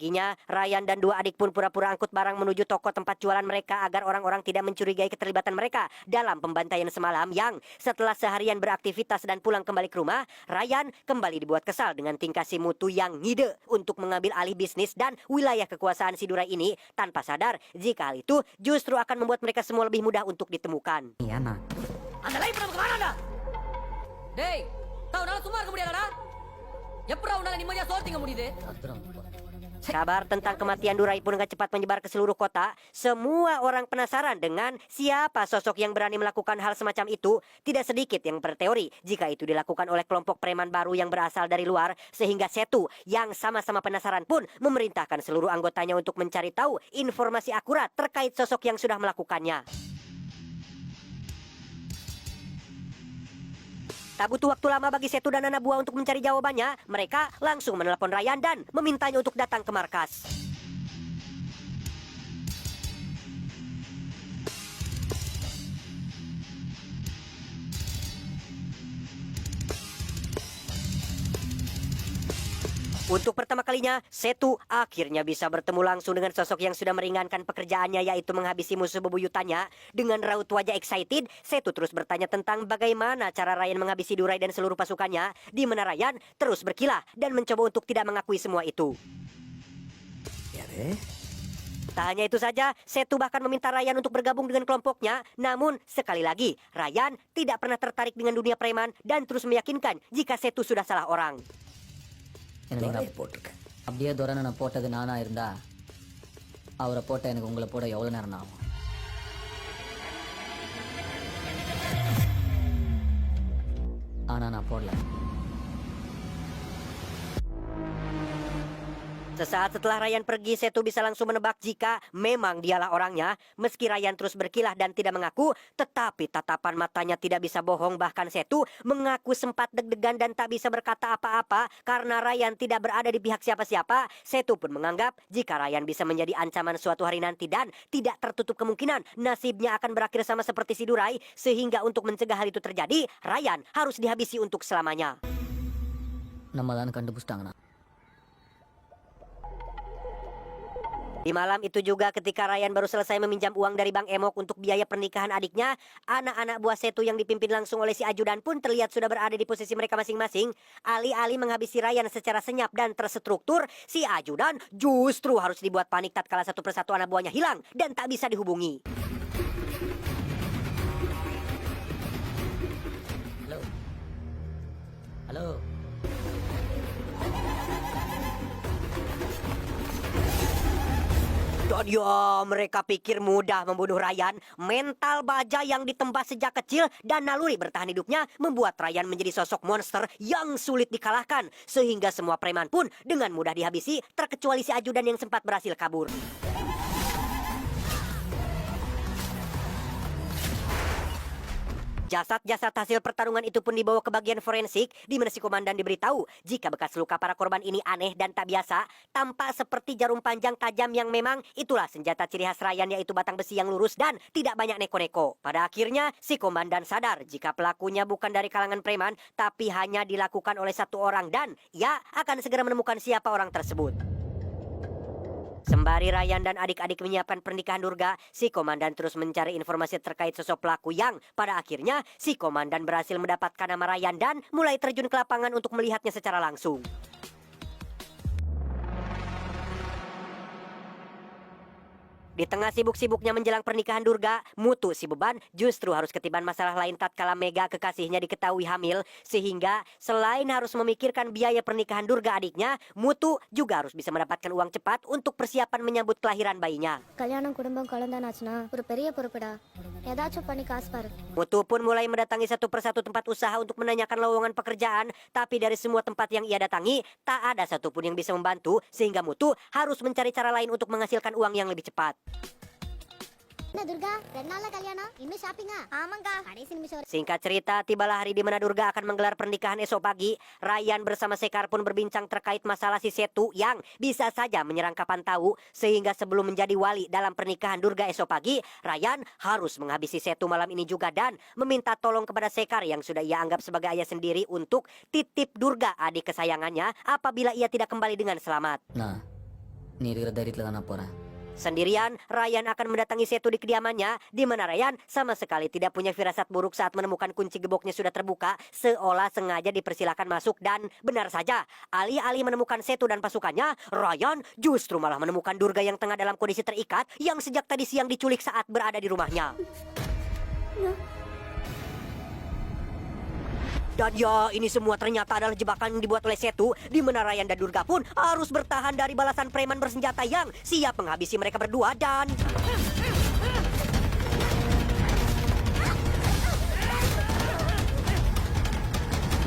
Paginya, Ryan dan dua adik pun pura-pura angkut barang menuju toko tempat jualan mereka agar orang-orang tidak mencurigai keterlibatan mereka dalam pembantaian semalam yang setelah seharian beraktivitas dan pulang kembali ke rumah, Ryan kembali dibuat kesal dengan tingkah si Mutu yang ngide untuk mengambil alih bisnis dan wilayah kekuasaan si Durai ini tanpa sadar jika hal itu justru akan membuat mereka semua lebih mudah untuk ditemukan. Iya, nah. Anda lain pernah kemana Anda? Dey, tahu nala sumar kemudian ada? Ya pernah nala nimanya sorting kemudian. Kabar tentang kematian Durai pun dengan cepat menyebar ke seluruh kota. Semua orang penasaran dengan siapa sosok yang berani melakukan hal semacam itu. Tidak sedikit yang berteori jika itu dilakukan oleh kelompok preman baru yang berasal dari luar. Sehingga Setu yang sama-sama penasaran pun memerintahkan seluruh anggotanya untuk mencari tahu informasi akurat terkait sosok yang sudah melakukannya. Tak butuh waktu lama bagi Setu dan anak buah untuk mencari jawabannya. Mereka langsung menelepon Ryan dan memintanya untuk datang ke markas. Untuk pertama kalinya, Setu akhirnya bisa bertemu langsung dengan sosok yang sudah meringankan pekerjaannya, yaitu menghabisi musuh bebuyutannya. Dengan raut wajah excited, Setu terus bertanya tentang bagaimana cara Ryan menghabisi Durai dan seluruh pasukannya, di mana Ryan terus berkilah dan mencoba untuk tidak mengakui semua itu. Ya deh. Tak hanya itu saja, Setu bahkan meminta Ryan untuk bergabung dengan kelompoknya. Namun, sekali lagi, Ryan tidak pernah tertarik dengan dunia preman dan terus meyakinkan jika Setu sudah salah orang. அப்படியே துரை நான் போட்டது நானா இருந்தா அவரை போட்ட எனக்கு உங்களை போட எவ்வளவு நேரம் ஆகும்? ஆனா நான் போடல. Sesaat setelah Ryan pergi, Setu bisa langsung menebak jika memang dialah orangnya. Meski Ryan terus berkilah dan tidak mengaku, tetapi tatapan matanya tidak bisa bohong. Bahkan Setu mengaku sempat deg-degan dan tak bisa berkata apa-apa karena Ryan tidak berada di pihak siapa-siapa. Setu pun menganggap jika Ryan bisa menjadi ancaman suatu hari nanti dan tidak tertutup kemungkinan nasibnya akan berakhir sama seperti si Durai. Sehingga untuk mencegah hal itu terjadi, Ryan harus dihabisi untuk selamanya. நம்ம தான் கண்டுபிடிச்சிட்டாங்கண்ணா. Di malam itu juga ketika Ryan baru selesai meminjam uang dari Bang Emok untuk biaya pernikahan adiknya, anak-anak buah Setu yang dipimpin langsung oleh si ajudan pun terlihat sudah berada di posisi mereka masing-masing. Alih-alih menghabisi Ryan secara senyap dan terstruktur, si ajudan justru harus dibuat panik tatkala satu persatu anak buahnya hilang dan tak bisa dihubungi. Halo. Halo. Dan ya, mereka pikir mudah membunuh Ryan. Mental baja yang ditempa sejak kecil dan naluri bertahan hidupnya membuat Ryan menjadi sosok monster yang sulit dikalahkan. Sehingga semua preman pun dengan mudah dihabisi, terkecuali si ajudan yang sempat berhasil kabur. Jasad-jasad hasil pertarungan itu pun dibawa ke bagian forensik, di mana si komandan diberitahu jika bekas luka para korban ini aneh dan tak biasa, tampak seperti jarum panjang tajam yang memang itulah senjata ciri khas Ryan, yaitu batang besi yang lurus dan tidak banyak neko-neko. Pada akhirnya, si komandan sadar jika pelakunya bukan dari kalangan preman, tapi hanya dilakukan oleh satu orang dan ia akan segera menemukan siapa orang tersebut. Sembari Ryan dan adik-adik menyiapkan pernikahan Durga, si komandan terus mencari informasi terkait sosok pelaku yang pada akhirnya si komandan berhasil mendapatkan nama Ryan dan mulai terjun ke lapangan untuk melihatnya secara langsung. Di tengah sibuk-sibuknya menjelang pernikahan Durga, Mutu si beban justru harus ketiban masalah lain tatkala Mega kekasihnya diketahui hamil. Sehingga selain harus memikirkan biaya pernikahan Durga adiknya, Mutu juga harus bisa mendapatkan uang cepat untuk persiapan menyambut kelahiran bayinya. கல்யாணம் குடும்பம் குழந்தைனாச்சுன்னா ஒரு பெரிய பொறுப்புடா ஏதாச்சும் பண்ணி காசு பாரு. Mutu pun mulai mendatangi satu persatu tempat usaha untuk menanyakan lowongan pekerjaan. Tapi dari semua tempat yang ia datangi, tak ada satupun yang bisa membantu. Sehingga Mutu harus mencari cara lain untuk menghasilkan uang yang lebih cepat. என்ன துர்கா 2 நாள்ல கல்யாணம் இன்னும் ஷாப்பிங்கா ஆமாங்கா கடைசி நிமிஷம் Singkat cerita, tibalah hari di mana Durga akan menggelar pernikahan esok pagi. Ryan bersama Sekar pun berbincang terkait masalah si Setu yang bisa saja menyerang kapan tahu. Sehingga sebelum menjadi wali dalam pernikahan Durga esok pagi, Ryan harus menghabisi Setu malam ini juga dan meminta tolong kepada Sekar yang sudah ia anggap sebagai ayah sendiri untuk titip Durga adik kesayangannya apabila ia tidak kembali dengan selamat. Nah, நீ இருக்கிற தைரியத்துல தான் நான் போறேன். Sendirian, Ryan akan mendatangi Setu di kediamannya, di mana Ryan sama sekali tidak punya firasat buruk saat menemukan kunci geboknya sudah terbuka, seolah sengaja dipersilakan masuk. Dan benar saja, alih-alih menemukan Setu dan pasukannya, Ryan justru malah menemukan Durga yang tengah dalam kondisi terikat, yang sejak tadi siang diculik saat berada di rumahnya. Dan ya, ini semua ternyata adalah jebakan yang dibuat oleh Setu, di mana Ryan dan Durga pun harus bertahan dari balasan preman bersenjata yang siap menghabisi mereka berdua. Dan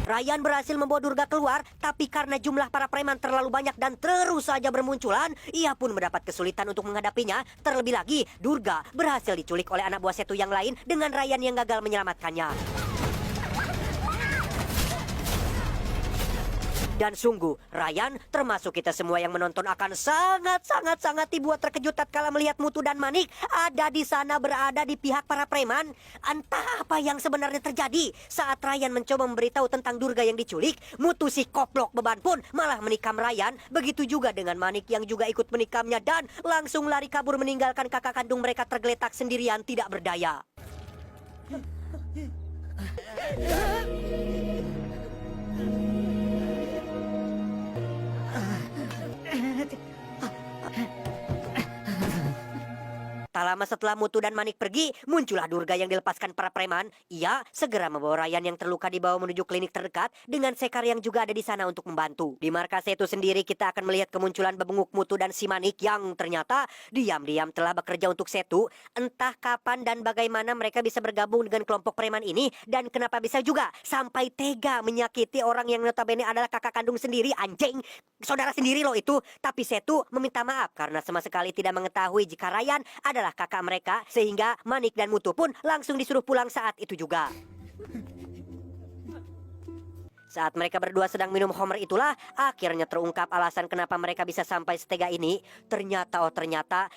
Ryan berhasil membawa Durga keluar, tapi karena jumlah para preman terlalu banyak dan terus saja bermunculan, ia pun mendapat kesulitan untuk menghadapinya. Terlebih lagi, Durga berhasil diculik oleh anak buah Setu yang lain dengan Ryan yang gagal menyelamatkannya. Dan sungguh, Ryan termasuk kita semua yang menonton akan sangat dibuat terkejut tatkala melihat Mutu dan Manik ada di sana berada di pihak para preman. Entah apa yang sebenarnya terjadi saat Ryan mencoba memberitahu tentang Durga yang diculik. Mutu si koplok beban pun malah menikam Ryan. Begitu juga dengan Manik yang juga ikut menikamnya dan langsung lari kabur meninggalkan kakak kandung mereka tergeletak sendirian tidak berdaya. Tak lama setelah Mutu dan Manik pergi, muncullah Durga yang dilepaskan para preman. Ia segera membawa Ryan yang terluka dibawa menuju klinik terdekat dengan Sekar yang juga ada di sana untuk membantu. Di markas Setu sendiri kita akan melihat kemunculan bebenguk Mutu dan si Manik yang ternyata diam-diam telah bekerja untuk Setu. Entah kapan dan bagaimana mereka bisa bergabung dengan kelompok preman ini dan kenapa bisa juga sampai tega menyakiti orang yang notabene adalah kakak kandung sendiri, anjing. Saudara sendiri loh itu. Tapi Setu meminta maaf karena sama sekali tidak mengetahui jika Ryan adalah kakak mereka, sehingga Manik dan Mutu pun langsung disuruh pulang saat itu juga. Saat mereka berdua sedang minum homer itulah akhirnya terungkap alasan kenapa mereka bisa sampai setega ini. Ternyata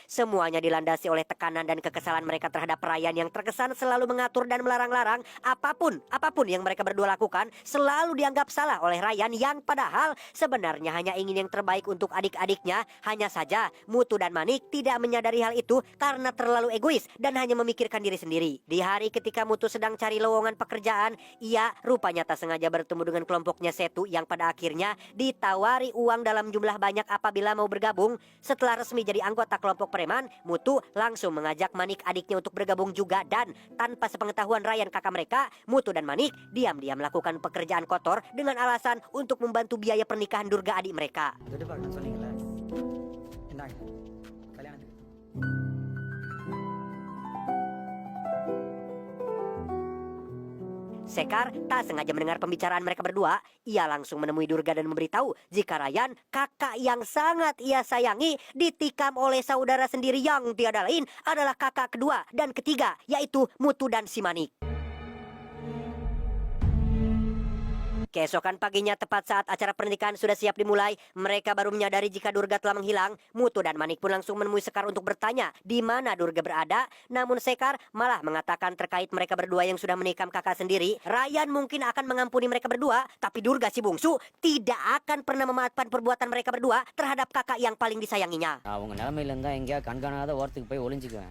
semuanya dilandasi oleh tekanan dan kekesalan mereka terhadap Ryan yang terkesan selalu mengatur dan melarang-larang. Apapun yang mereka berdua lakukan selalu dianggap salah oleh Ryan yang padahal sebenarnya hanya ingin yang terbaik untuk adik-adiknya. Hanya saja Mutu dan Manik tidak menyadari hal itu karena terlalu egois dan hanya memikirkan diri sendiri. Di hari ketika Mutu sedang cari lowongan pekerjaan, ia rupanya tak sengaja bertemu dengan kelompoknya Setu yang pada akhirnya ditawari uang dalam jumlah banyak apabila mau bergabung. Setelah resmi jadi anggota kelompok preman, Mutu langsung mengajak Manik adiknya untuk bergabung juga dan tanpa sepengetahuan Ryan kakak mereka, Mutu dan Manik diam-diam melakukan pekerjaan kotor dengan alasan untuk membantu biaya pernikahan Durga adik mereka. Sekar tak sengaja mendengar pembicaraan mereka berdua. Ia langsung menemui Durga dan memberitahu jika Ryan, kakak yang sangat ia sayangi, ditikam oleh saudara sendiri yang tiada lain adalah kakak kedua dan ketiga, yaitu Mutu dan si Manik. Keesokan paginya tepat saat acara pernikahan sudah siap dimulai, mereka baru menyadari jika Durga telah menghilang. Mutu dan Manik pun langsung menemui Sekar untuk bertanya di mana Durga berada. Namun Sekar malah mengatakan terkait mereka berdua yang sudah menikam kakak sendiri, Ryan mungkin akan mengampuni mereka berdua, tapi Durga si bungsu tidak akan pernah memaafkan perbuatan mereka berdua terhadap kakak yang paling disayanginya. அவங்க நிலைமையில இருந்தா எங்கேயா கண்காணாத ஓரத்துக்கு போய் ஒளிஞ்சுக்குவேன்.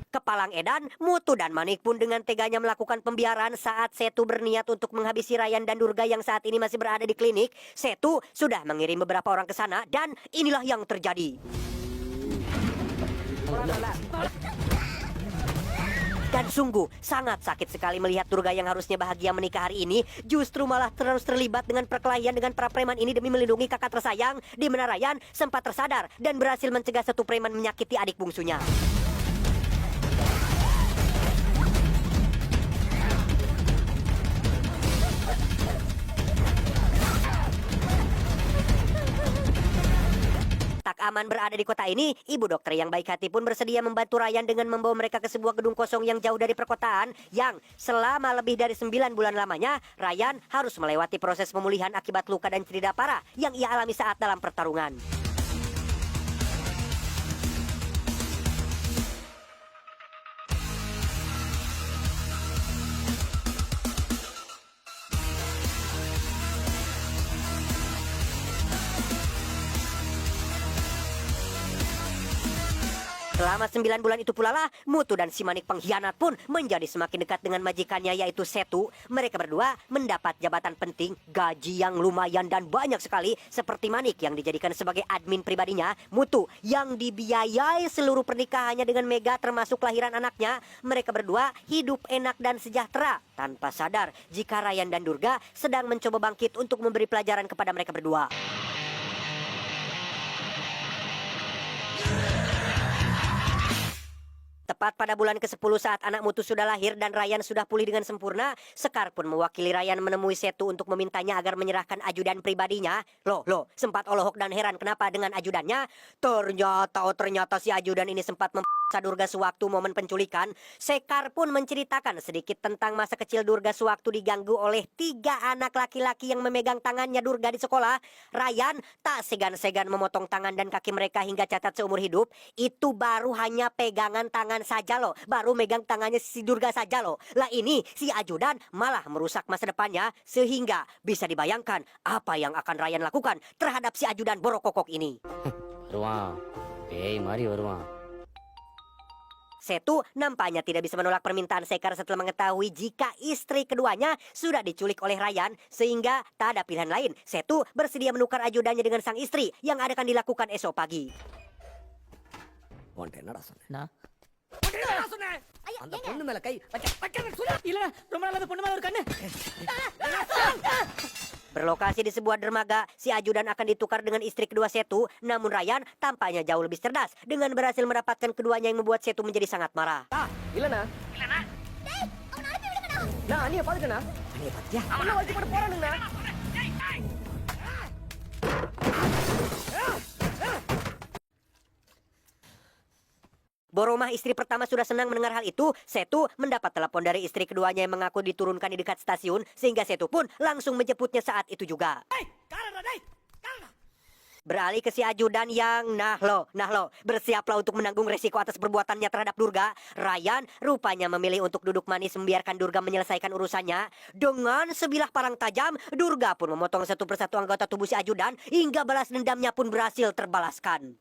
Kepalang edan, Mutu dan Manik pun dengan teganya melakukan pembiaran saat Setu berniat untuk menghabisi Ryan dan Durga yang saat ini masih berada di klinik. Setu sudah mengirim beberapa orang ke sana dan inilah yang terjadi. Dan sungguh sangat sakit sekali melihat Durga yang harusnya bahagia menikah hari ini justru malah terus terlibat dengan perkelahian dengan para preman ini demi melindungi kakak tersayang, di mana Ryan sempat tersadar dan berhasil mencegah satu preman menyakiti adik bungsunya. Tak aman berada di kota ini, ibu dokter yang baik hati pun bersedia membantu Ryan dengan membawa mereka ke sebuah gedung kosong yang jauh dari perkotaan, yang selama lebih dari 9 bulan lamanya, Ryan harus melewati proses pemulihan akibat luka dan cedera parah yang ia alami saat dalam pertarungan. Selama 9 bulan itu pula lah, Mutu dan si manik pengkhianat pun menjadi semakin dekat dengan majikannya yaitu Setu. Mereka berdua mendapat jabatan penting, gaji yang lumayan dan banyak sekali. Seperti Manik yang dijadikan sebagai admin pribadinya, Mutu yang dibiayai seluruh pernikahannya dengan Mega termasuk kelahiran anaknya. Mereka berdua hidup enak dan sejahtera tanpa sadar jika Ryan dan Durga sedang mencoba bangkit untuk memberi pelajaran kepada mereka berdua. Tepat pada bulan ke-10 saat anak Mutu sudah lahir dan Ryan sudah pulih dengan sempurna, Sekar pun mewakili Ryan menemui Setu untuk memintanya agar menyerahkan ajudan pribadinya. Loh, sempat Olohok dan heran kenapa dengan ajudannya. Ternyata si ajudan ini sempat memperkosa Durga sewaktu momen penculikan. Sekar pun menceritakan sedikit tentang masa kecil Durga sewaktu diganggu oleh 3 anak laki-laki yang memegang tangannya Durga di sekolah. Ryan tak segan-segan memotong tangan dan kaki mereka hingga cacat seumur hidup. Itu baru hanya pegangan tangan saja loh, baru megang tangannya si Durga saja loh. Lah ini si ajudan malah merusak masa depannya sehingga bisa dibayangkan apa yang akan Ryan lakukan terhadap si ajudan borokokok ini. வருவான் பேய் மாதிரி வருவான். Setu nampaknya tidak bisa menolak permintaan Sekar setelah mengetahui jika istri keduanya sudah diculik oleh Ryan sehingga tak ada pilihan lain. Setu bersedia menukar ajudannya dengan sang istri yang akan dilakukan esok pagi. நான் அந்த பொண்ணு மேல கை இல்ல ரொம்ப நாள் அந்த பொண்ணு மேல ஒரு கண்ணு. Berlokasi di sebuah dermaga, si ajudan akan ditukar dengan istri kedua Setu. Namun Ryan tampaknya jauh lebih cerdas dengan berhasil mendapatkan keduanya yang membuat Setu menjadi sangat marah. இல்லனா நான் அண்ணிய பாத்துட்டேனா அண்ணா வச்சு போட்டு போறானுங்கண்ணா. Boromah istri pertama sudah senang mendengar hal itu. Setu mendapat telepon dari istri keduanya yang mengaku diturunkan di dekat stasiun sehingga Setu pun langsung menjemputnya saat itu juga. Beralih ke si ajudan yang nah lo, bersiaplah untuk menanggung resiko atas perbuatannya terhadap Durga. Ryan rupanya memilih untuk duduk manis membiarkan Durga menyelesaikan urusannya. Dengan sebilah parang tajam, Durga pun memotong satu persatu anggota tubuh si ajudan hingga balas dendamnya pun berhasil terbalaskan.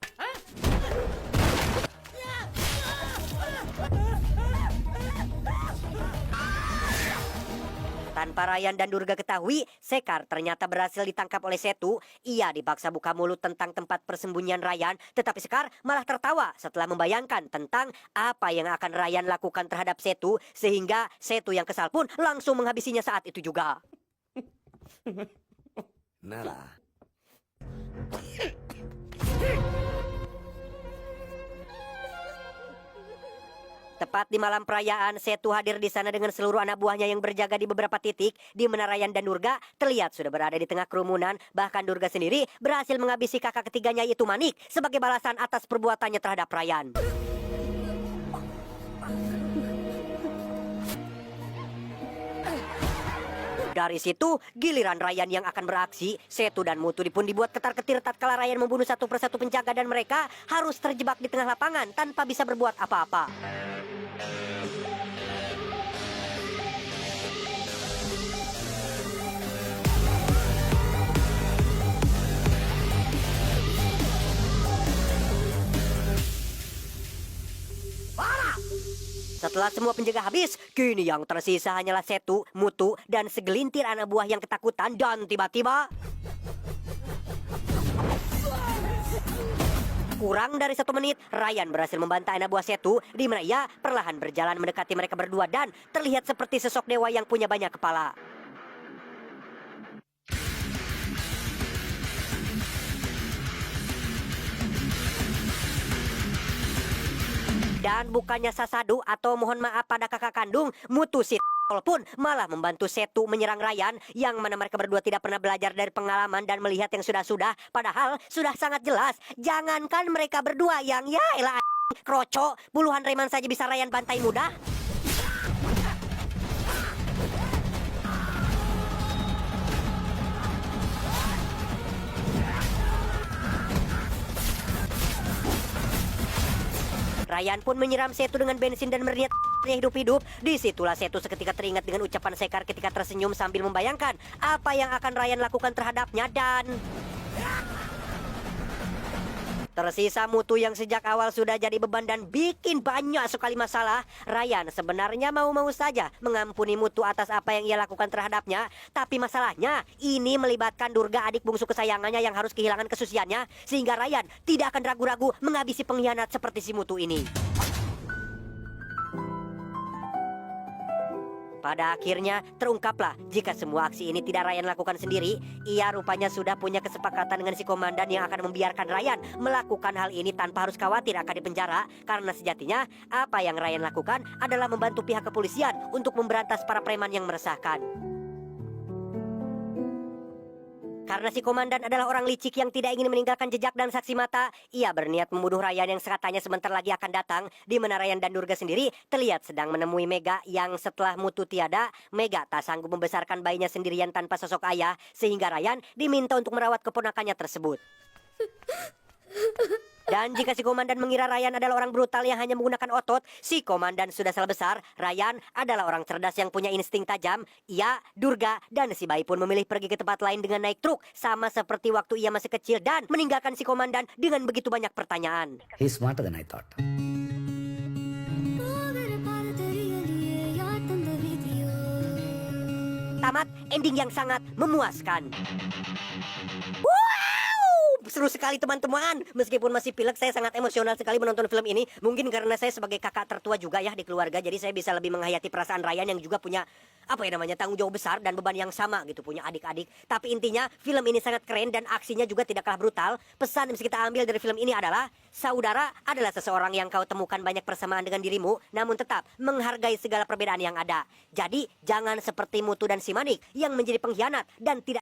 Tanpa Ryan dan Durga ketahui, Sekar ternyata berhasil ditangkap oleh Setu. Ia dipaksa buka mulut tentang tempat persembunyian Ryan, tetapi Sekar malah tertawa setelah membayangkan tentang apa yang akan Ryan lakukan terhadap Setu, sehingga Setu yang kesal pun langsung menghabisinya saat itu juga. என்னடா Tepat di malam perayaan, Setu hadir di sana dengan seluruh anak buahnya yang berjaga di beberapa titik, di mana Ryan dan Durga terlihat sudah berada di tengah kerumunan. Bahkan Durga sendiri berhasil menghabisi kakak ketiganya yaitu Manik sebagai balasan atas perbuatannya terhadap Ryan. Dari situ, giliran Ryan yang akan beraksi. Setu dan Mutu pun dibuat ketar-ketir tatkala Ryan membunuh satu persatu penjaga dan mereka harus terjebak di tengah lapangan tanpa bisa berbuat apa-apa. Setelah semua penjaga habis, kini yang tersisa hanyalah Setu, Mutu, dan segelintir anak buah yang ketakutan. Dan tiba-tiba, kurang dari 1 menit, Ryan berhasil membantai anak buah Setu, di mana ia perlahan berjalan mendekati mereka berdua dan terlihat seperti sosok dewa yang punya banyak kepala. Dan bukannya sasadu atau mohon maaf pada kakak kandung, Mutu si pun malah membantu Setu menyerang Ryan, yang mana mereka berdua tidak pernah belajar dari pengalaman dan melihat yang sudah-sudah, padahal sudah sangat jelas. Jangankan mereka berdua yang ya elah kroco, puluhan reman saja bisa Ryan bantai mudah. Ryan pun menyiram Setu dengan bensin dan berniat hidup-hidup. Disitulah Setu seketika teringat dengan ucapan Sekar ketika tersenyum sambil membayangkan apa yang akan Ryan lakukan terhadapnya dan... Tersisa Mutu yang sejak awal sudah jadi beban dan bikin banyak sekali masalah. Ryan sebenarnya mau-mau saja mengampuni Mutu atas apa yang ia lakukan terhadapnya. Tapi masalahnya ini melibatkan Durga, adik bungsu kesayangannya yang harus kehilangan kesusiannya. Sehingga Ryan tidak akan ragu-ragu menghabisi pengkhianat seperti si Mutu ini. Pada akhirnya terungkaplah jika semua aksi ini tidak Ryan lakukan sendiri. Ia rupanya sudah punya kesepakatan dengan si komandan yang akan membiarkan Ryan melakukan hal ini tanpa harus khawatir akan dipenjara. Karena sejatinya apa yang Ryan lakukan adalah membantu pihak kepolisian untuk memberantas para preman yang meresahkan. Karena si komandan adalah orang licik yang tidak ingin meninggalkan jejak dan saksi mata, ia berniat membunuh Ryan yang sekatanya sebentar lagi akan datang, di mana Ryan dan Durga sendiri terlihat sedang menemui Mega yang setelah Mutu tiada, Mega tak sanggup membesarkan bayinya sendirian tanpa sosok ayah, sehingga Ryan diminta untuk merawat keponakannya tersebut. Dan jika si komandan mengira Ryan adalah orang brutal yang hanya menggunakan otot, si komandan sudah salah besar. Ryan adalah orang cerdas yang punya insting tajam. Ia, Durga, dan si bayi pun memilih pergi ke tempat lain dengan naik truk, sama seperti waktu ia masih kecil, dan meninggalkan si komandan dengan begitu banyak pertanyaan. He's smarter than I thought. Tamat, ending yang sangat memuaskan. Seru sekali teman-teman. Meskipun masih pilek, saya sangat emosional sekali menonton film ini. Mungkin karena saya sebagai kakak tertua juga ya di keluarga, jadi saya bisa lebih menghayati perasaan Ryan yang juga punya tanggung jawab besar dan beban yang sama gitu, punya adik-adik. Tapi intinya film ini sangat keren dan aksinya juga tidak kalah brutal. Pesan yang bisa kita ambil dari film ini adalah saudara adalah seseorang yang kau temukan banyak persamaan dengan dirimu, namun tetap menghargai segala perbedaan yang ada. Jadi jangan seperti Mutu dan si Manik yang menjadi pengkhianat dan tidak